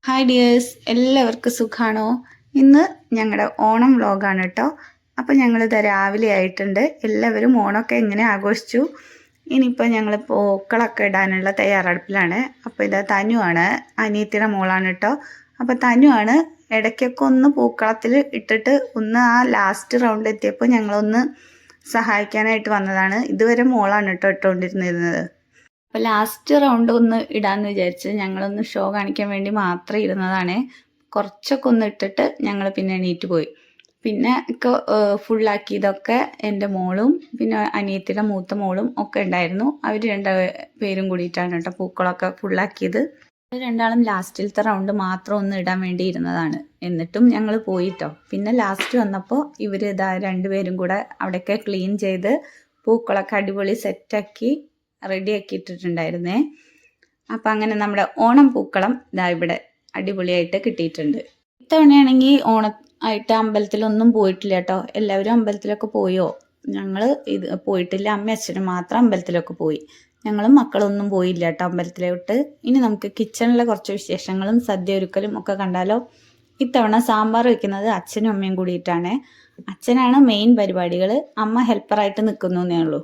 Hi dears, എല്ലാവർക്കും സുഖാണോ? ഇന്ന് ഞങ്ങളുടെ ഓണം വ്ലോഗാണ് കേട്ടോ. അപ്പോൾ ഞങ്ങളിത് രാവിലെ ആയിട്ടുണ്ട്. എല്ലാവരും ഓണമൊക്കെ എങ്ങനെ ആഘോഷിച്ചു? ഇനിയിപ്പോൾ ഞങ്ങൾ പൂക്കളൊക്കെ ഇടാനുള്ള തയ്യാറെടുപ്പിലാണ്. അപ്പോൾ ഇതാ തനുവാണ്, അനിയത്തിയുടെ മോളാണ് കേട്ടോ. അപ്പോൾ തനുവാണ് ഇടയ്ക്കൊക്കെ ഒന്ന് പൂക്കളത്തിൽ ഇട്ടിട്ട് ഒന്ന് ആ ലാസ്റ്റ് റൗണ്ട് എത്തിയപ്പോൾ ഞങ്ങളൊന്ന് സഹായിക്കാനായിട്ട് വന്നതാണ്. ഇതുവരെ മോളാണ് കേട്ടോ ഇട്ടുകൊണ്ടിരുന്നിരുന്നത്. അപ്പോൾ ലാസ്റ്റ് റൗണ്ട് ഒന്ന് ഇടാമെന്ന് വിചാരിച്ച് ഞങ്ങളൊന്ന് ഷോ കാണിക്കാൻ വേണ്ടി മാത്രം ഇരുന്നതാണ്. കുറച്ചൊക്കെ ഒന്ന് ഇട്ടിട്ട് ഞങ്ങൾ പിന്നെ എണീറ്റ് പോയി. പിന്നെ ഒക്കെ ഫുള്ളാക്കിയതൊക്കെ എൻ്റെ മോളും പിന്നെ അനിയത്തിയുടെ മൂത്ത മോളും ഒക്കെ ഉണ്ടായിരുന്നു. അവർ പേരും കൂടിയിട്ടാണ് കേട്ടോ പൂക്കളൊക്കെ ഫുള്ളാക്കിയത്. രണ്ടാളും ലാസ്റ്റിലത്തെ റൗണ്ട് മാത്രം ഒന്ന് ഇടാൻ വേണ്ടി ഇരുന്നതാണ്. എന്നിട്ടും ഞങ്ങൾ പോയിട്ടോ. പിന്നെ ലാസ്റ്റ് വന്നപ്പോൾ ഇവർ ഇതാ രണ്ടുപേരും കൂടെ അവിടെയൊക്കെ ക്ലീൻ ചെയ്ത് പൂക്കളൊക്കെ അടിപൊളി സെറ്റാക്കി റെഡിയാക്കി ഇട്ടിട്ടുണ്ടായിരുന്നേ. അപ്പം അങ്ങനെ നമ്മുടെ ഓണം പൂക്കളം ഇതാ ഇവിടെ അടിപൊളിയായിട്ട് കിട്ടിയിട്ടുണ്ട്. ഇത്തവണയാണെങ്കിൽ ഓണമായിട്ട് അമ്പലത്തിലൊന്നും പോയിട്ടില്ല കേട്ടോ. എല്ലാവരും അമ്പലത്തിലൊക്കെ പോയോ? ഞങ്ങൾ ഇത് പോയിട്ടില്ല. അമ്മയും അച്ഛനും മാത്രം അമ്പലത്തിലൊക്കെ പോയി. ഞങ്ങളും മക്കളൊന്നും പോയില്ല കേട്ടോ അമ്പലത്തിലോട്ട്. ഇനി നമുക്ക് കിച്ചണിലെ കുറച്ച് വിശേഷങ്ങളും സദ്യ ഒരുക്കലും ഒക്കെ കണ്ടാലോ. ഇത്തവണ സാമ്പാർ വയ്ക്കുന്നത് അച്ഛനും അമ്മയും കൂടിയിട്ടാണ്. അച്ഛനാണ് മെയിൻ പരിപാടികൾ, അമ്മ ഹെൽപ്പറായിട്ട് നിൽക്കുന്നേ ഉള്ളൂ.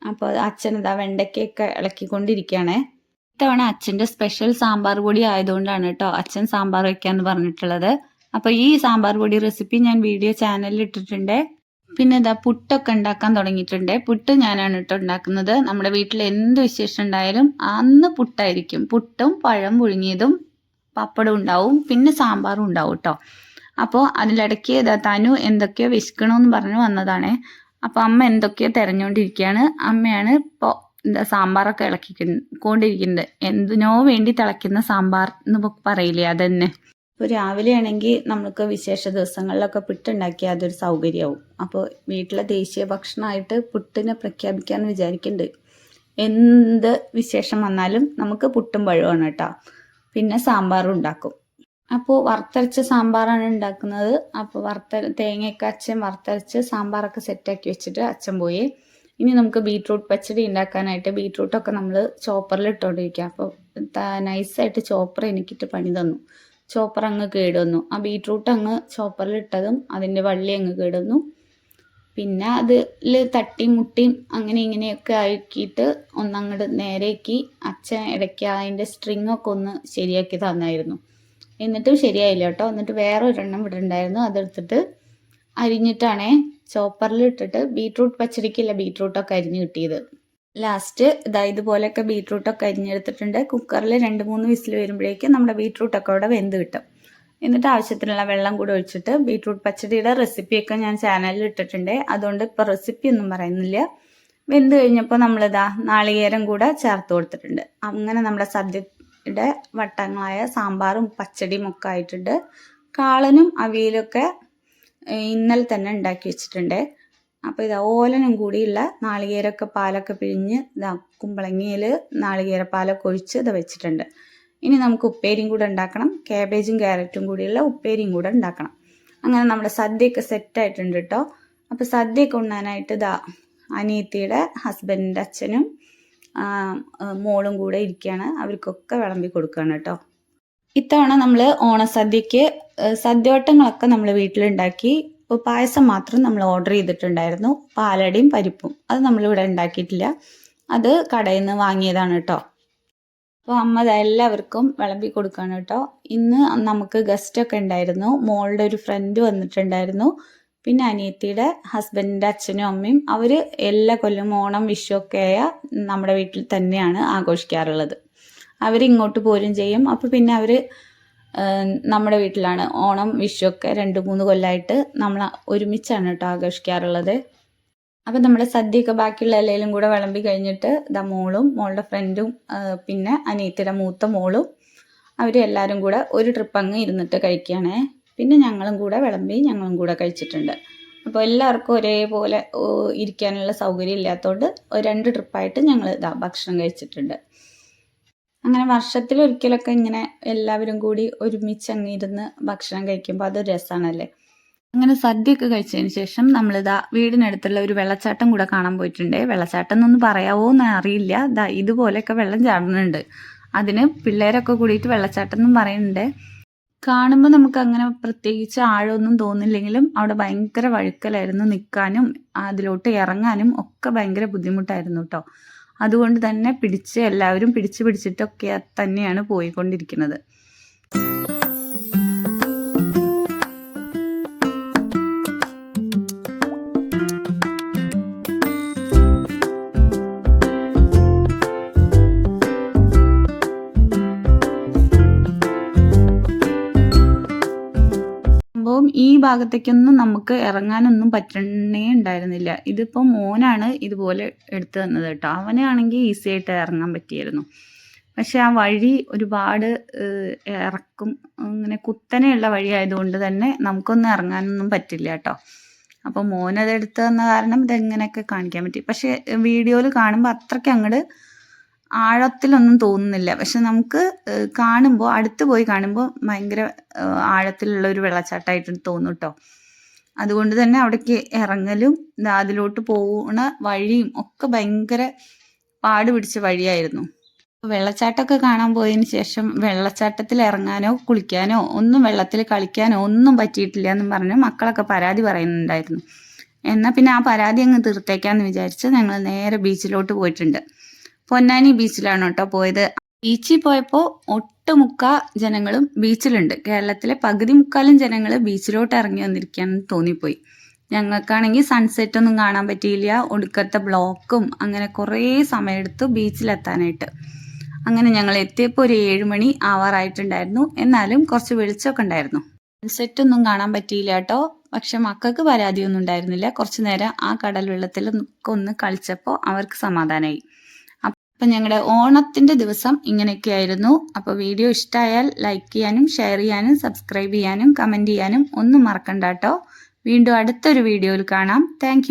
അപ്പോൾ അച്ഛൻ ഇതാ വെണ്ടയ്ക്കൊക്കെ ഇളക്കിക്കൊണ്ടിരിക്കുകയാണേ. ഇത്തവണ അച്ഛൻ്റെ സ്പെഷ്യൽ സാമ്പാർ പൊടി ആയതുകൊണ്ടാണ് കേട്ടോ അച്ഛൻ സാമ്പാർ വയ്ക്കാമെന്ന് പറഞ്ഞിട്ടുള്ളത്. അപ്പോൾ ഈ സാമ്പാർ പൊടി റെസിപ്പി ഞാൻ വീഡിയോ ചാനലിൽ ഇട്ടിട്ടുണ്ട്. പിന്നെ ഇതാ പുട്ടൊക്കെ ഉണ്ടാക്കാൻ തുടങ്ങിയിട്ടുണ്ട്. പുട്ട് ഞാനാണ് കേട്ടോ ഉണ്ടാക്കുന്നത്. നമ്മുടെ വീട്ടിൽ എന്ത് വിശേഷം ഉണ്ടായാലും അന്ന് പുട്ടായിരിക്കും. പുട്ടും പഴം പുഴുങ്ങിയതും പപ്പടം ഉണ്ടാവും, പിന്നെ സാമ്പാറും ഉണ്ടാവും കേട്ടോ. അപ്പോൾ അതിലിടയ്ക്ക് ഇതാ തനു എന്തൊക്കെയോ വിശക്കണമെന്ന് പറഞ്ഞു വന്നതാണേ. അപ്പോൾ അമ്മ എന്തൊക്കെയോ തിരഞ്ഞുകൊണ്ടിരിക്കുകയാണ്. അമ്മയാണ് ഇപ്പോൾ സാമ്പാറൊക്കെ ഇളക്കിക്കൊണ്ടിരിക്കുന്നത്. എന്തിനോ വേണ്ടി തിളയ്ക്കുന്ന സാമ്പാർ എന്ന് പറയില്ലേ, അതന്നെ. ഇപ്പോൾ രാവിലെ ആണെങ്കിൽ നമുക്ക് വിശേഷ ദിവസങ്ങളിലൊക്കെ പുട്ടുണ്ടാക്കിയാൽ അതൊരു സൗകര്യമാവും. അപ്പോൾ വീട്ടിലെ ദേശീയ ഭക്ഷണമായിട്ട് പുട്ടിനെ പ്രഖ്യാപിക്കാമെന്ന് വിചാരിക്കുന്നുണ്ട്. എന്ത് വിശേഷം വന്നാലും നമുക്ക് പുട്ടും പഴമാണ് കേട്ടോ. പിന്നെ സാമ്പാറും ഉണ്ടാക്കും. അപ്പോൾ വറുത്തരച്ച സാമ്പാറാണ് ഉണ്ടാക്കുന്നത്. അപ്പോൾ തേങ്ങയൊക്കെ അച്ഛൻ വറുത്തരച്ച് സാമ്പാറൊക്കെ സെറ്റാക്കി വെച്ചിട്ട് അച്ഛൻ പോയി. ഇനി നമുക്ക് ബീട്രൂട്ട് പച്ചടി ഉണ്ടാക്കാനായിട്ട് ബീട്രൂട്ടൊക്കെ നമ്മൾ ചോപ്പറിൽ ഇട്ടുകൊണ്ടിരിക്കുക. അപ്പോൾ നൈസായിട്ട് ചോപ്പർ എനിക്കിട്ട് പണി തന്നു. ചോപ്പർ അങ്ങ് കേടുവന്നു. ആ ബീട്രൂട്ട് അങ്ങ് ചോപ്പറിൽ ഇട്ടതും അതിൻ്റെ വള്ളി അങ്ങ് കേടുവന്നു. പിന്നെ അതിൽ തട്ടിയും മുട്ടിയും അങ്ങനെ ഇങ്ങനെയൊക്കെ ആക്കിയിട്ട് ഒന്നങ്ങോട്ട് നേരേക്ക് അച്ഛൻ ഇടയ്ക്ക് അതിൻ്റെ സ്ട്രിങ്ങൊക്കെ ഒന്ന് ശരിയാക്കി തന്നായിരുന്നു. എന്നിട്ടും ശരിയായില്ല കേട്ടോ. എന്നിട്ട് വേറെ ഒരെണ്ണം ഇവിടെ ഉണ്ടായിരുന്നു, അതെടുത്തിട്ട് അരിഞ്ഞിട്ടാണേ ചോപ്പറിൽ ഇട്ടിട്ട് ബീട്രൂട്ട് പച്ചടിക്കില്ല ബീട്രൂട്ടൊക്കെ അരിഞ്ഞ് കിട്ടിയത്. ലാസ്റ്റ് ഇതുപോലെയൊക്കെ ബീട്രൂട്ടൊക്കെ അരിഞ്ഞെടുത്തിട്ടുണ്ട്. കുക്കറിൽ 2-3 വിസിൽ വരുമ്പോഴേക്കും നമ്മുടെ ബീട്രൂട്ടൊക്കെ അവിടെ വെന്ത് കിട്ടും. എന്നിട്ട് ആവശ്യത്തിനുള്ള വെള്ളം കൂടെ ഒഴിച്ചിട്ട് ബീട്രൂട്ട് പച്ചടിയുടെ റെസിപ്പിയൊക്കെ ഞാൻ ചാനലിൽ ഇട്ടിട്ടുണ്ട്. അതുകൊണ്ട് ഇപ്പോൾ റെസിപ്പി ഒന്നും പറയുന്നില്ല. വെന്ത് കഴിഞ്ഞപ്പോൾ നമ്മളിതാ നാളികേരം കൂടെ ചേർത്ത് കൊടുത്തിട്ടുണ്ട്. അങ്ങനെ നമ്മുടെ സദ്യയുടെ വട്ടങ്ങളായ സാമ്പാറും പച്ചടിയും ഒക്കെ ആയിട്ടുണ്ട്. കാളനും അവിയലൊക്കെ ഇന്നലെ തന്നെ ഉണ്ടാക്കി വെച്ചിട്ടുണ്ട്. അപ്പോൾ ഇതാ ഓലനും കൂടിയുള്ള നാളികേരമൊക്കെ പാലൊക്കെ പിഴിഞ്ഞ് ഇതാ കുമ്പളങ്ങിയിൽ നാളികേരപ്പാലൊക്കെ ഒഴിച്ച് ഇത് വെച്ചിട്ടുണ്ട്. ഇനി നമുക്ക് ഉപ്പേരിയും കൂടെ ഉണ്ടാക്കണം. കാബേജും ക്യാരറ്റും കൂടിയുള്ള ഉപ്പേരിയും കൂടെ ഉണ്ടാക്കണം. അങ്ങനെ നമ്മുടെ സദ്യയൊക്കെ സെറ്റായിട്ടുണ്ട് കേട്ടോ. അപ്പോൾ സദ്യയൊക്കെ ഉണ്ണാനായിട്ട് ഇതാ അനിയത്തിയുടെ ഹസ്ബൻഡിൻ്റെ അച്ഛനും മോളും കൂടെ ഇരിക്കുകയാണ്. അവർക്കൊക്കെ വിളമ്പി കൊടുക്കുകയാണ് കേട്ടോ. ഇത്തവണ നമ്മൾ ഓണസദ്യക്ക് സദ്യവട്ടങ്ങളൊക്കെ നമ്മൾ വീട്ടിലുണ്ടാക്കി. ഇപ്പോൾ പായസം മാത്രം നമ്മൾ ഓർഡർ ചെയ്തിട്ടുണ്ടായിരുന്നു. പാലടയും പരിപ്പും അത് നമ്മളിവിടെ ഉണ്ടാക്കിയിട്ടില്ല, അത് കടയിൽ നിന്ന് വാങ്ങിയതാണ് കേട്ടോ. അപ്പോൾ അമ്മ എല്ലാവർക്കും വിളമ്പി കൊടുക്കുകയാണ് കേട്ടോ. ഇന്ന് നമുക്ക് ഗസ്റ്റൊക്കെ ഉണ്ടായിരുന്നു. മോളുടെ ഒരു ഫ്രണ്ട് വന്നിട്ടുണ്ടായിരുന്നു. പിന്നെ അനിയത്തിയുടെ ഹസ്ബൻഡിൻ്റെ അച്ഛനും അമ്മയും അവർ എല്ലാ കൊല്ലം ഓണം വിഷുവൊക്കെ ആയ നമ്മുടെ വീട്ടിൽ തന്നെയാണ് ആഘോഷിക്കാറുള്ളത്. അവരിങ്ങോട്ട് പോരും ചെയ്യും. അപ്പോൾ പിന്നെ അവർ നമ്മുടെ വീട്ടിലാണ് ഓണം വിഷുവൊക്കെ 2-3 കൊല്ലമായിട്ട് നമ്മൾ ഒരുമിച്ചാണ് കേട്ടോ ആഘോഷിക്കാറുള്ളത്. അപ്പം നമ്മുടെ സദ്യയൊക്കെ ബാക്കിയുള്ള എല്ലാവരും കൂടെ വിളമ്പി കഴിഞ്ഞിട്ട് മോളും മോളുടെ ഫ്രണ്ടും പിന്നെ അനിയത്തിയുടെ മൂത്ത മോളും അവരെല്ലാവരും കൂടെ ഒരു ട്രിപ്പ് അങ്ങ് ഇരുന്നിട്ട് കഴിക്കുകയാണേ. പിന്നെ ഞങ്ങളും കൂടെ വിളമ്പി ഞങ്ങളും കൂടെ കഴിച്ചിട്ടുണ്ട്. അപ്പോൾ എല്ലാവർക്കും ഒരേപോലെ ഇരിക്കാനുള്ള സൗകര്യം ഇല്ലാത്തതുകൊണ്ട് 2 ട്രിപ്പായിട്ട് ഞങ്ങൾ ഭക്ഷണം കഴിച്ചിട്ടുണ്ട്. അങ്ങനെ വർഷത്തിലൊരിക്കലൊക്കെ ഇങ്ങനെ എല്ലാവരും കൂടി ഒരുമിച്ച് അങ്ങ് ഇരുന്ന് ഭക്ഷണം കഴിക്കുമ്പോൾ അതൊരു രസമാണല്ലേ. അങ്ങനെ സദ്യയൊക്കെ കഴിച്ചതിന് ശേഷം നമ്മളിതാ വീടിനടുത്തുള്ള ഒരു വെള്ളച്ചാട്ടം കൂടെ കാണാൻ പോയിട്ടുണ്ട്. വെള്ളച്ചാട്ടം എന്നൊന്നും പറയാവോ എന്ന് അറിയില്ല. ഇതുപോലെയൊക്കെ വെള്ളം ചാടുന്നുണ്ട്. അതിന് പിള്ളേരൊക്കെ കൂടിയിട്ട് വെള്ളച്ചാട്ടം എന്നും പറയുന്നുണ്ട്. കാണുമ്പോൾ നമുക്ക് അങ്ങനെ പ്രത്യേകിച്ച് ആഴമൊന്നും തോന്നില്ലെങ്കിലും അവിടെ ഭയങ്കര വഴുക്കലായിരുന്നു. നിൽക്കാനും അതിലോട്ട് ഇറങ്ങാനും ഒക്കെ ഭയങ്കര ബുദ്ധിമുട്ടായിരുന്നു കേട്ടോ. അതുകൊണ്ട് തന്നെ എല്ലാവരും പിടിച്ചിട്ടൊക്കെ തന്നെയാണ് പോയിക്കൊണ്ടിരിക്കുന്നത്. ഈ ഭാഗത്തേക്കൊന്നും നമുക്ക് ഇറങ്ങാനൊന്നും പറ്റണേ ഉണ്ടായിരുന്നില്ല. ഇതിപ്പോൾ മോനാണ് ഇതുപോലെ എടുത്തു തന്നത് കേട്ടോ. അവനാണെങ്കിൽ ഈസി ആയിട്ട് ഇറങ്ങാൻ പറ്റിയായിരുന്നു. പക്ഷെ ആ വഴി ഒരുപാട് ഇറക്കും, ഇങ്ങനെ കുത്തനെയുള്ള വഴി ആയതുകൊണ്ട് തന്നെ നമുക്കൊന്നും ഇറങ്ങാനൊന്നും പറ്റില്ല കേട്ടോ. അപ്പോൾ മോനത് എടുത്തു തന്ന കാരണം ഇതെങ്ങനെയൊക്കെ കാണിക്കാൻ പറ്റി. പക്ഷെ വീഡിയോയിൽ കാണുമ്പോൾ അത്രയ്ക്ക് അങ്ങോട്ട് ആഴത്തിലൊന്നും തോന്നുന്നില്ല. പക്ഷെ നമുക്ക് കാണുമ്പോൾ അടുത്ത് പോയി കാണുമ്പോൾ ഭയങ്കര ആഴത്തിലുള്ള ഒരു വെള്ളച്ചാട്ടമായിട്ട് തോന്നും കേട്ടോ. അതുകൊണ്ട് തന്നെ അവിടേക്ക് ഇറങ്ങലും അതിലോട്ട് പോകുന്ന വഴിയും ഒക്കെ ഭയങ്കര പാട് പിടിച്ച വഴിയായിരുന്നു. വെള്ളച്ചാട്ടമൊക്കെ കാണാൻ പോയതിന് ശേഷം വെള്ളച്ചാട്ടത്തിൽ ഇറങ്ങാനോ കുളിക്കാനോ ഒന്നും, വെള്ളത്തിൽ കളിക്കാനോ ഒന്നും പറ്റിയിട്ടില്ല എന്നും പറഞ്ഞ് മക്കളൊക്കെ പരാതി പറയുന്നുണ്ടായിരുന്നു. എന്നാൽ പിന്നെ ആ പരാതി അങ്ങ് തീർത്തേക്കാന്ന് വിചാരിച്ച് ഞങ്ങൾ നേരെ ബീച്ചിലോട്ട് പോയിട്ടുണ്ട്. പൊന്നാനി ബീച്ചിലാണ് കേട്ടോ പോയത്. ബീച്ചിൽ പോയപ്പോൾ ഒട്ടുമുക്ക ജനങ്ങളും ബീച്ചിലുണ്ട്. കേരളത്തിലെ പകുതി മുക്കാലും ജനങ്ങൾ ബീച്ചിലോട്ട് ഇറങ്ങി വന്നിരിക്കുകയാണെന്ന് തോന്നിപ്പോയി. ഞങ്ങൾക്കാണെങ്കിൽ സൺസെറ്റ് ഒന്നും കാണാൻ പറ്റിയില്ല. ഒടുക്കത്തെ ബ്ലോക്കും അങ്ങനെ കുറേ സമയമെടുത്തു ബീച്ചിലെത്താനായിട്ട്. അങ്ങനെ ഞങ്ങൾ എത്തിയപ്പോൾ ഒരു 7 മണി ആവാറായിട്ടുണ്ടായിരുന്നു. എന്നാലും കുറച്ച് വെളിച്ചമൊക്കെ ഉണ്ടായിരുന്നു. സൺസെറ്റ് ഒന്നും കാണാൻ പറ്റിയില്ല കേട്ടോ. പക്ഷെ മക്കൾക്ക് പരാതിയൊന്നും ഉണ്ടായിരുന്നില്ല. കുറച്ച് നേരം ആ കടൽ വെള്ളത്തിൽ ഒന്ന് കളിച്ചപ്പോൾ അവർക്ക് സമാധാനമായി. അപ്പം ഞങ്ങളുടെ ഓണത്തിൻ്റെ ദിവസം ഇങ്ങനെയൊക്കെയായിരുന്നു. അപ്പോൾ വീഡിയോ ഇഷ്ടമായാൽ ലൈക്ക് ചെയ്യാനും ഷെയർ ചെയ്യാനും സബ്സ്ക്രൈബ് ചെയ്യാനും കമൻറ്റ് ചെയ്യാനും ഒന്നും മറക്കണ്ട കേട്ടോ. വീണ്ടും അടുത്തൊരു വീഡിയോയിൽ കാണാം. താങ്ക്